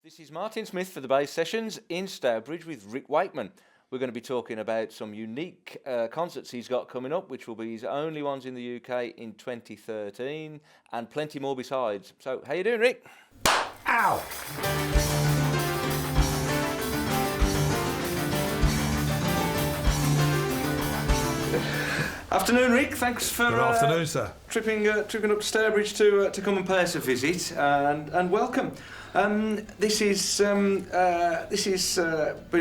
This is Martyn Smith for the bass sessions in Stourbridge with Rick Wakeman. We're going to be talking about some unique concerts he's got coming up, which will be his only ones in the UK in 2013, and plenty more besides. So, how you doing, Rick? Ow! Afternoon, Rick. Thanks for Good afternoon, sir. tripping up to Stourbridge to come and pay us a visit, and welcome. This is being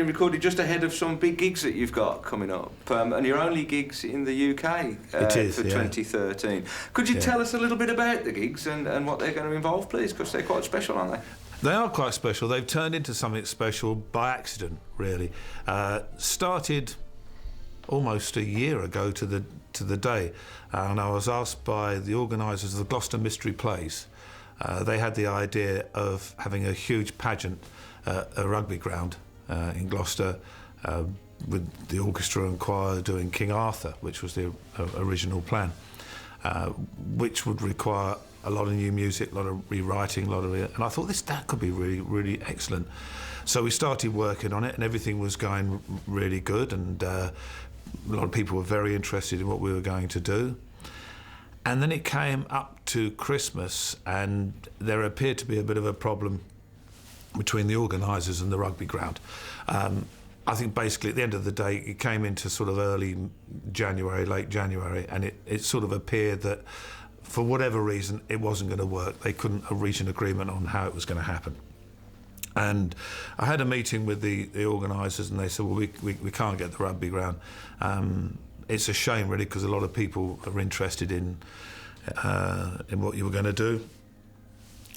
recorded just ahead of some big gigs that you've got coming up, and your only gigs in the UK for 2013. Could you tell us a little bit about the gigs and what they're going to involve, please? Because they're quite special, aren't they? They are quite special. They've turned into something special by accident, really. Started almost a year ago to the day, and I was asked by the organisers of the Gloucester Mystery Plays. They had the idea of having a huge pageant at a rugby ground in Gloucester, with the orchestra and choir doing King Arthur, which was the original plan, which would require a lot of new music, a lot of rewriting, and I thought that could be really, really excellent. So we started working on it, and everything was going really good, and a lot of people were very interested in what we were going to do. And then it came up to Christmas, and there appeared to be a bit of a problem between the organisers and the rugby ground. I think basically at the end of the day, it came into sort of early January, late January, and it sort of appeared that for whatever reason, it wasn't going to work. They couldn't reach an agreement on how it was going to happen. And I had a meeting with the organisers, and they said, well, we can't get the rugby ground. It's a shame, really, because a lot of people are interested in what you were going to do.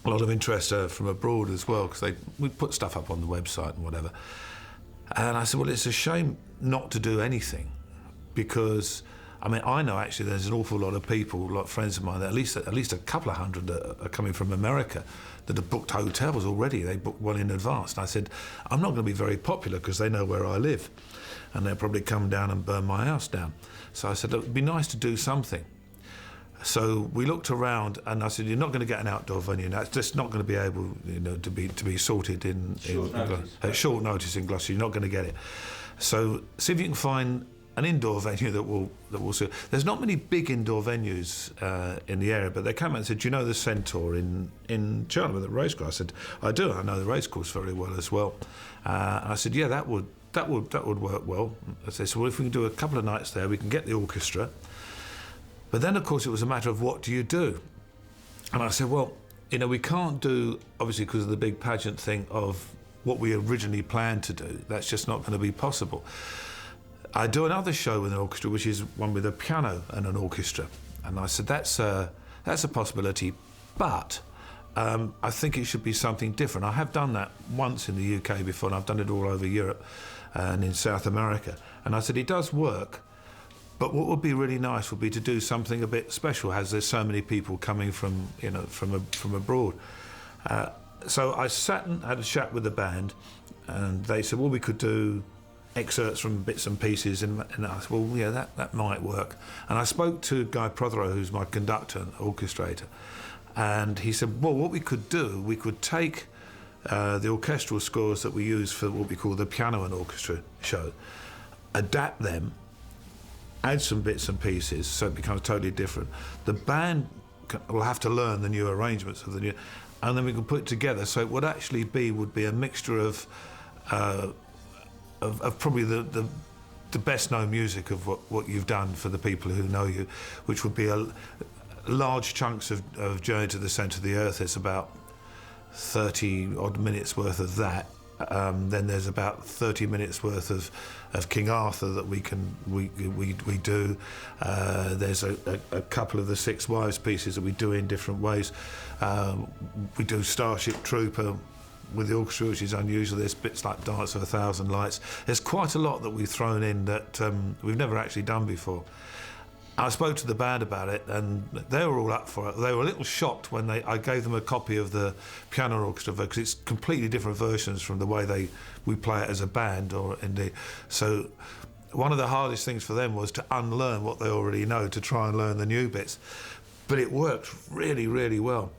A lot of interest from abroad as well, because we put stuff up on the website and whatever. And I said, well, it's a shame not to do anything, because I know actually there's an awful lot of people, a lot of friends of mine, that at least a couple of hundred are coming from America that have booked hotels already. They booked well in advance. And I said, I'm not going to be very popular because they know where I live, and they'll probably come down and burn my house down. So I said, look, it'd be nice to do something. So we looked around, and I said, you're not going to get an outdoor venue. That's just not going to be able, to be sorted in short notice in Gloucester. You're not going to get it. So see if you can find an indoor venue that will suit. There's not many big indoor venues in the area, but they came out and said, do you know the Centaur in Cheltenham, the racecourse? I said, I do. I know the racecourse very well as well. I said, yeah, that would work well. I said, so well, if we can do a couple of nights there, we can get the orchestra. But then, of course, it was a matter of what do you do? And I said, well, we can't do, obviously because of the big pageant thing, of what we originally planned to do. That's just not going to be possible. I do another show with an orchestra, which is one with a piano and an orchestra. And I said, that's a possibility, but I think it should be something different. I have done that once in the UK before, and I've done it all over Europe and in South America. And I said, it does work, but what would be really nice would be to do something a bit special, as there's so many people coming from abroad. So I sat and had a chat with the band, and they said, well, we could do excerpts from bits and pieces, and I said, well, yeah, that might work. And I spoke to Guy Protheroe, who's my conductor and orchestrator, and he said, well, what we could do, we could take the orchestral scores that we use for what we call the piano and orchestra show, adapt them, add some bits and pieces so it becomes totally different. The band will have to learn the new arrangements of the new, and then we can put it together so it would actually be a mixture of probably the best known music of what you've done for the people who know you, which would be large chunks of Journey to the Centre of the Earth. It's about 30 odd minutes worth of that. Then there's about 30 minutes worth of King Arthur that we do. There's a couple of the Six Wives pieces that we do in different ways. We do Starship Trooper with the orchestra, which is unusual. There's bits like Dance of a Thousand Lights. There's quite a lot that we've thrown in that we've never actually done before. I spoke to the band about it, and they were all up for it. They were a little shocked when I gave them a copy of the piano orchestra, because it's completely different versions from the way we play it as a band. So one of the hardest things for them was to unlearn what they already know, to try and learn the new bits. But it worked really, really well.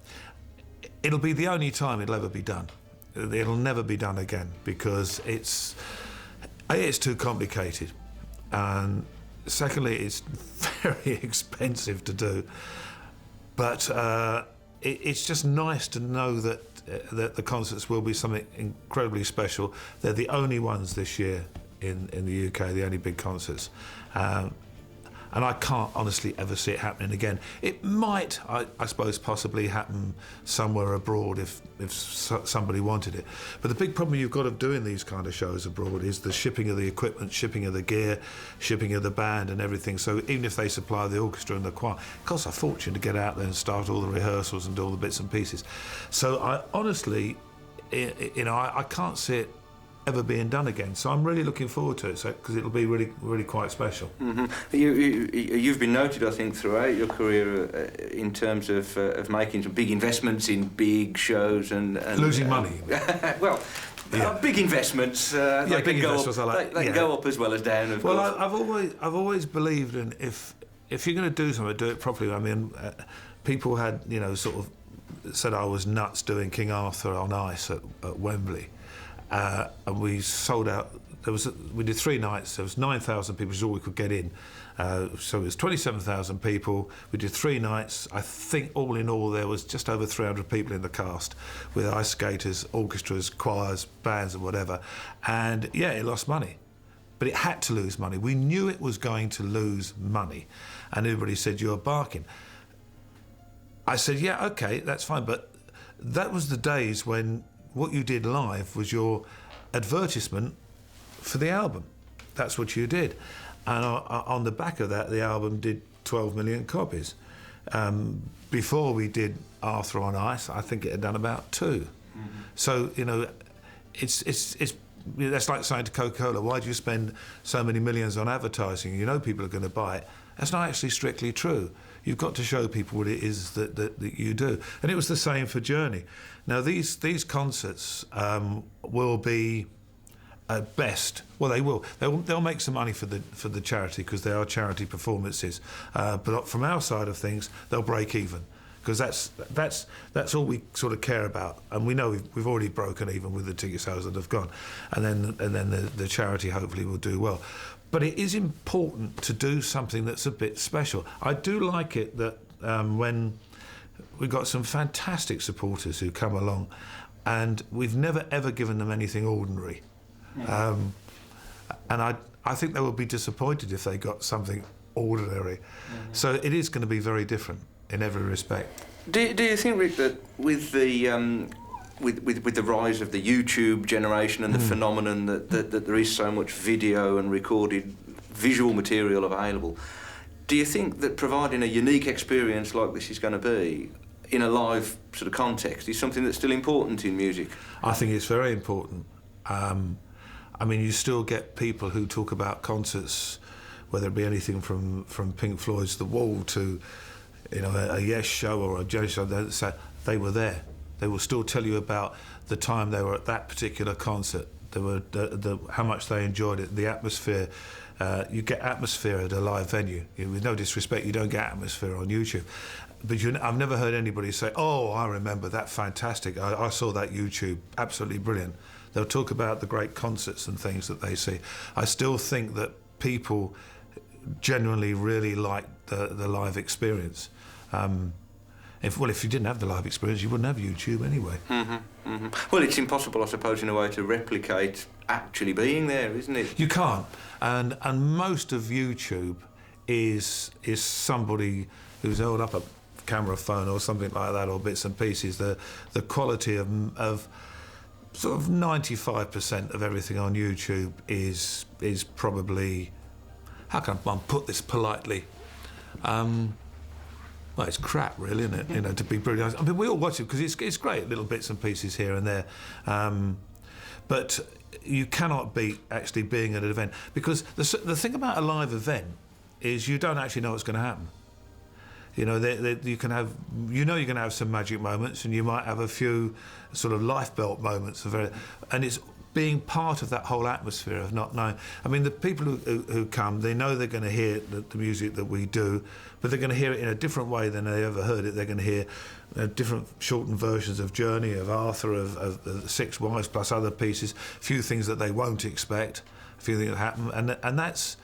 It'll be the only time it'll ever be done. it'll never be done again because it's too complicated, and secondly, it's very expensive to do. But it's just nice to know that the concerts will be something incredibly special. They're the only ones this year in the UK, the only big concerts. And I can't honestly ever see it happening again. It might, I suppose, possibly happen somewhere abroad if somebody wanted it. But the big problem you've got of doing these kind of shows abroad is the shipping of the equipment, shipping of the gear, shipping of the band and everything. So even if they supply the orchestra and the choir, it costs a fortune to get out there and start all the rehearsals and do all the bits and pieces. So I honestly, I can't see it ever being done again, so I'm really looking forward to it, because it'll be really, really quite special. Mm-hmm. You've been noted, I think, throughout your career in terms of making some big investments in big shows and losing money. Well, big investments. They big can investments. They can go up as well as down. Of course. I've always believed in if you're going to do something, do it properly. I mean, people had sort of said I was nuts doing King Arthur on ice at Wembley. And we sold out. We did 3 nights. There was 9,000 people, which is all we could get in. So it was 27,000 people. We did 3 nights. I think all in all there was just over 300 people in the cast, with ice skaters, orchestras, choirs, bands, and whatever. And yeah, it lost money, but it had to lose money. We knew it was going to lose money, and everybody said, "You're barking." I said, "Yeah, okay, that's fine," but that was the days when what you did live was your advertisement for the album. That's what you did. And on the back of that, the album did 12 million copies. Before we did Arthur on Ice, I think it had done about 2. Mm-hmm. So, it's that's like saying to Coca-Cola, why do you spend so many millions on advertising? You know people are going to buy it. That's not actually strictly true. You've got to show people what it is that you do. And it was the same for Journey. Now, these concerts will be, at best, well, they will. They'll make some money for the charity, because they are charity performances. But from our side of things, they'll break even, because that's all we sort of care about. And we know we've already broken even with the ticket sales that have gone. And then the charity hopefully will do well. But it is important to do something that's a bit special. I do like it that when we've got some fantastic supporters who come along, and we've never ever given them anything ordinary. And I think they will be disappointed if they got something ordinary. Mm-hmm. So it is going to be very different in every respect. Do you think, Rick, that with the with the rise of the YouTube generation and the phenomenon that there is so much video and recorded visual material available, do you think that providing a unique experience like this is going to be in a live sort of context is something that's still important in music? I think it's very important. I mean, you still get people who talk about concerts, whether it be anything from Pink Floyd's The Wall to a Yes show or a Joe show, they were there. They will still tell you about the time they were at that particular concert. They were how much they enjoyed it, the atmosphere. You get atmosphere at a live venue. With no disrespect, you don't get atmosphere on YouTube. But I've never heard anybody say, "Oh, I remember that, fantastic. I saw that YouTube, absolutely brilliant." They'll talk about the great concerts and things that they see. I still think that people genuinely really like the live experience. If you didn't have the live experience, you wouldn't have YouTube anyway. Mm-hmm, mm-hmm. Well, it's impossible, I suppose, in a way, to replicate actually being there, isn't it? You can't. And most of YouTube is somebody who's held up a camera phone or something like that, or bits and pieces. The quality of sort of 95% of everything on YouTube is probably, how can one put this politely? Well, it's crap, really, isn't it? To be brutally honest. I mean, we all watch it because it's great, little bits and pieces here and there. But you cannot beat actually being at an event, because the thing about a live event is you don't actually know what's going to happen. You can have, you're going to have some magic moments, and you might have a few sort of lifebelt moments, and it's being part of that whole atmosphere of not knowing. I mean, the people who come, they know they're going to hear the music that we do, but they're going to hear it in a different way than they ever heard it. They're going to hear different shortened versions of Journey, of Arthur, of the Six Wives, plus other pieces, a few things that they won't expect, a few things that happen, and that's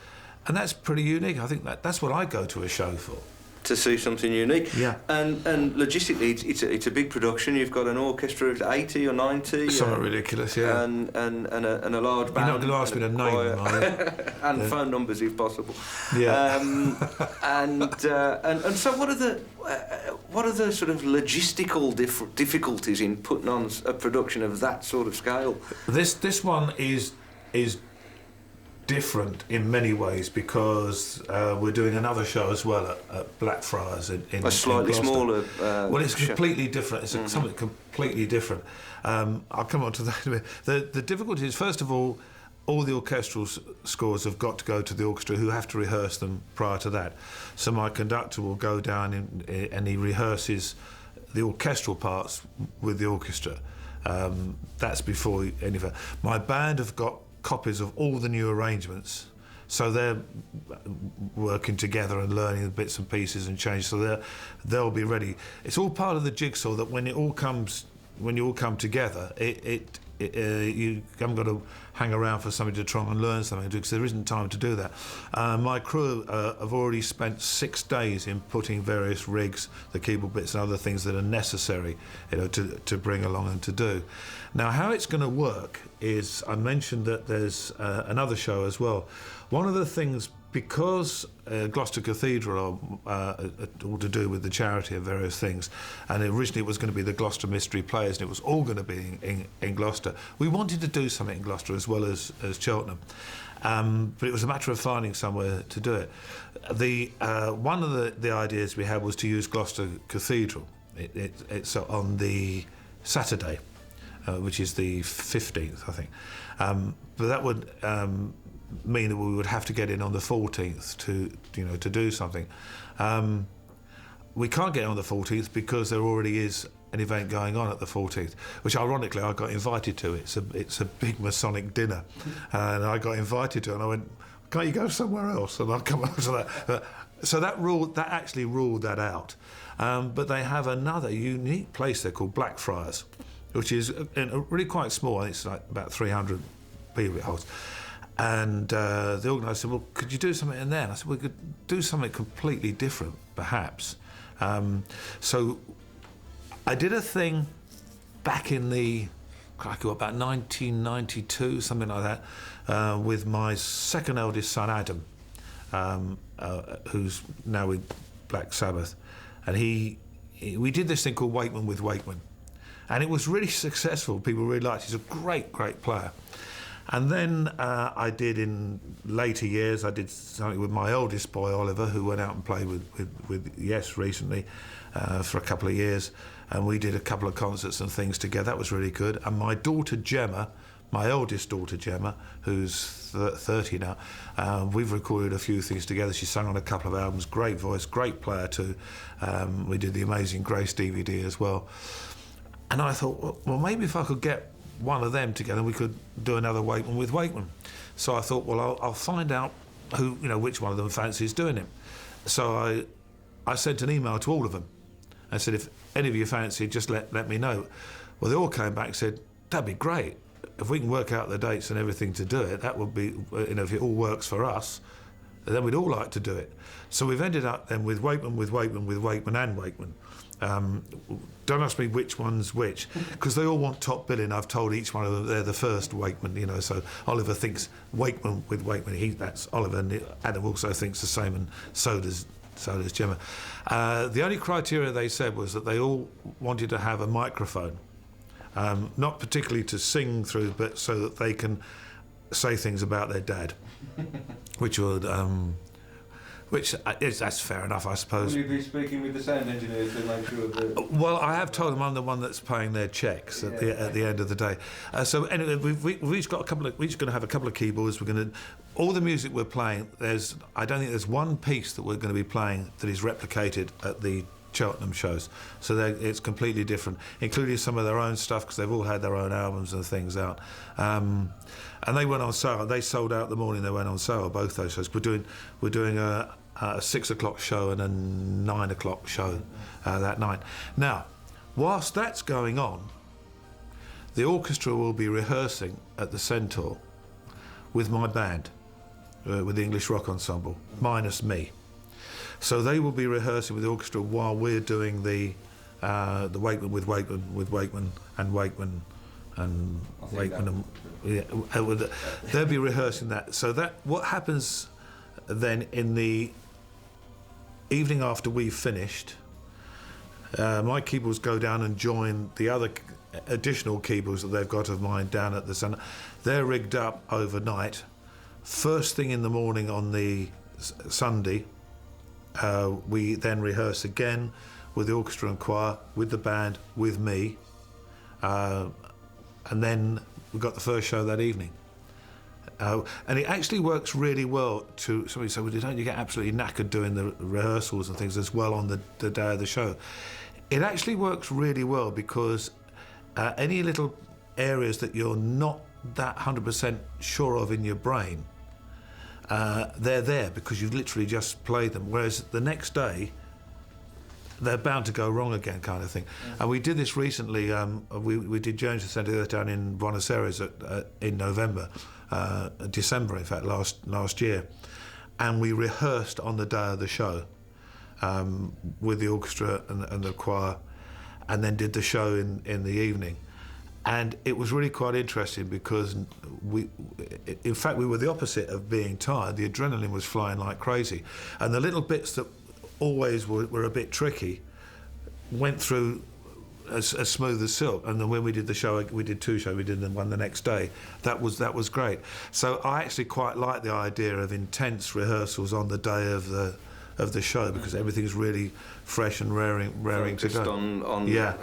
pretty unique. I think that's what I go to a show for. To see something unique. Yeah. And logistically, it's a big production. You've got an orchestra of 80 or 90. Somewhat ridiculous, yeah. And a large band. You're not going to ask me to name them, are you? And phone numbers if possible. Yeah. And so what are the sort of logistical difficulties in putting on a production of that sort of scale? This one is different in many ways because we're doing another show as well at Blackfriars in a slightly in smaller well, it's show. completely different. It's something completely different. I'll come on to that in a minute. The difficulty is, first of all the orchestral scores have got to go to the orchestra, who have to rehearse them prior to that. So my conductor will go down and he rehearses the orchestral parts with the orchestra. That's before any of it. My band have got copies of all the new arrangements, so they're working together and learning the bits and pieces and change, so they'll be ready. It's all part of the jigsaw that when you all come together, you haven't got to hang around for somebody to try and learn something to do, because there isn't time to do that. My crew have already spent 6 days in putting various rigs, the keyboard bits and other things that are necessary, to bring along and to do. Now, how it's going to work is, I mentioned that there's another show as well. One of the things, because Gloucester Cathedral are all to do with the charity of various things, and originally it was going to be the Gloucester Mystery Players, and it was all going to be in Gloucester. We wanted to do something in Gloucester as well as Cheltenham, but it was a matter of finding somewhere to do it. One of the ideas we had was to use Gloucester Cathedral. It's on the Saturday, which is the 15th, I think. But that would mean that we would have to get in on the 14th to do something. We can't get on the 14th because there already is an event going on at the 14th, which ironically I got invited to. It's a big Masonic dinner, and I got invited to it, and I went, can't you go somewhere else? And I'll come up to that. So that actually ruled that out. But they have another unique place there called Blackfriars, which is really quite small. I think it's like about 300 people it holds. And the organiser said, well, could you do something in there? And I said, we could do something completely different, perhaps. So I did a thing back in about 1992, something like that, with my second eldest son, Adam, who's now with Black Sabbath. And we did this thing called Wakeman with Wakeman. And it was really successful. People really liked it. He's a great, great player. And then I did, in later years, I did something with my oldest boy, Oliver, who went out and played with Yes recently for a couple of years. And we did a couple of concerts and things together. That was really good. And my daughter Gemma, my oldest daughter Gemma, who's 30 now, we've recorded a few things together. She sang on a couple of albums. Great voice, great player too. We did the Amazing Grace DVD as well. And I thought, well, maybe if I could get one of them together, we could do another Wakeman with Wakeman. So I thought, well, I'll find out which one of them fancies doing it. So I sent an email to all of them. I said, if any of you fancy, just let me know. Well, they all came back and said, that'd be great. If we can work out the dates and everything to do it, that would be, if it all works for us, then we'd all like to do it. So we've ended up then with Wakeman, with Wakeman, with Wakeman and Wakeman. Don't ask me which one's which, because they all want top billing. I've told each one of them they're the first Wakeman, so Oliver thinks Wakeman with Wakeman, that's Oliver, and Adam also thinks the same, and so does Gemma. The only criteria they said was that they all wanted to have a microphone, not particularly to sing through, but so that they can say things about their dad, which would... that's fair enough, I suppose. Will you be speaking with the sound engineer to make sure that... Well, I have told them I'm the one that's paying their checks at the end of the day. So anyway, we've each got we're each going to have a couple of keyboards. We're going to... All the music we're playing, I don't think there's one piece that we're going to be playing that is replicated at the Cheltenham shows. So it's completely different, including some of their own stuff, because they've all had their own albums and things out. And they went on sale. They sold out the morning they went on sale, both those shows. We're doing a 6 o'clock show and a 9 o'clock show that night. Now, whilst that's going on, the orchestra will be rehearsing at the Centaur with my band, with the English Rock Ensemble, minus me. So they will be rehearsing with the orchestra while we're doing the Wakeman with Wakeman with Wakeman and Wakeman and Wakeman and they'll be rehearsing that. So that what happens then in the evening after we've finished, my keyboards go down and join the other additional keyboards that they've got of mine down at the centre. They're rigged up overnight. First thing in the morning on the Sunday, we then rehearse again with the orchestra and choir, with the band, with me, and then we got the first show that evening. And it actually works really well to, somebody said, well, don't you get absolutely knackered doing the rehearsals and things as well on the day of the show? It actually works really well because any little areas that you're not that 100% sure of in your brain, they're there because you've literally just played them. Whereas the next day, they're bound to go wrong again, kind of thing. And we did this recently. We did Jones Center down in Buenos Aires in November, December, in fact, last year, and we rehearsed on the day of the show with the orchestra and the choir, and then did the show in the evening. And it was really quite interesting because in fact, we were the opposite of being tired. The adrenaline was flying like crazy, and the little bits that always were a bit tricky went through as smooth as silk. And then when we did the show, we did 2 shows. We did one the next day. That was great. So I actually quite like the idea of intense rehearsals on the day of the show because everything's really fresh and raring to go. Yeah,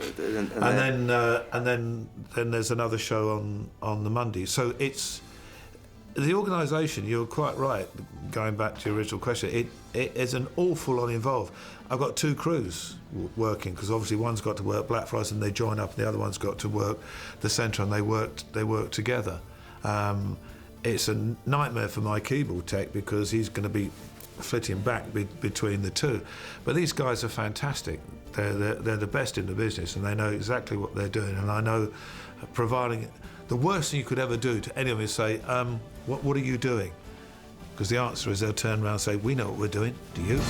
and then there's another show on the Monday. So it's the organisation. You're quite right. Going back to your original question, it is an awful lot involved. I've got 2 crews working because obviously one's got to work Blackfriars and they join up, and the other one's got to work the centre, and they work together. It's a nightmare for my keyboard tech because he's going to be flitting back between the two. But these guys are fantastic. They're the best in the business, and they know exactly what they're doing. And I know, providing the worst thing you could ever do to anyone is say, what are you doing? Because the answer is they'll turn around and say, we know what we're doing. Do you?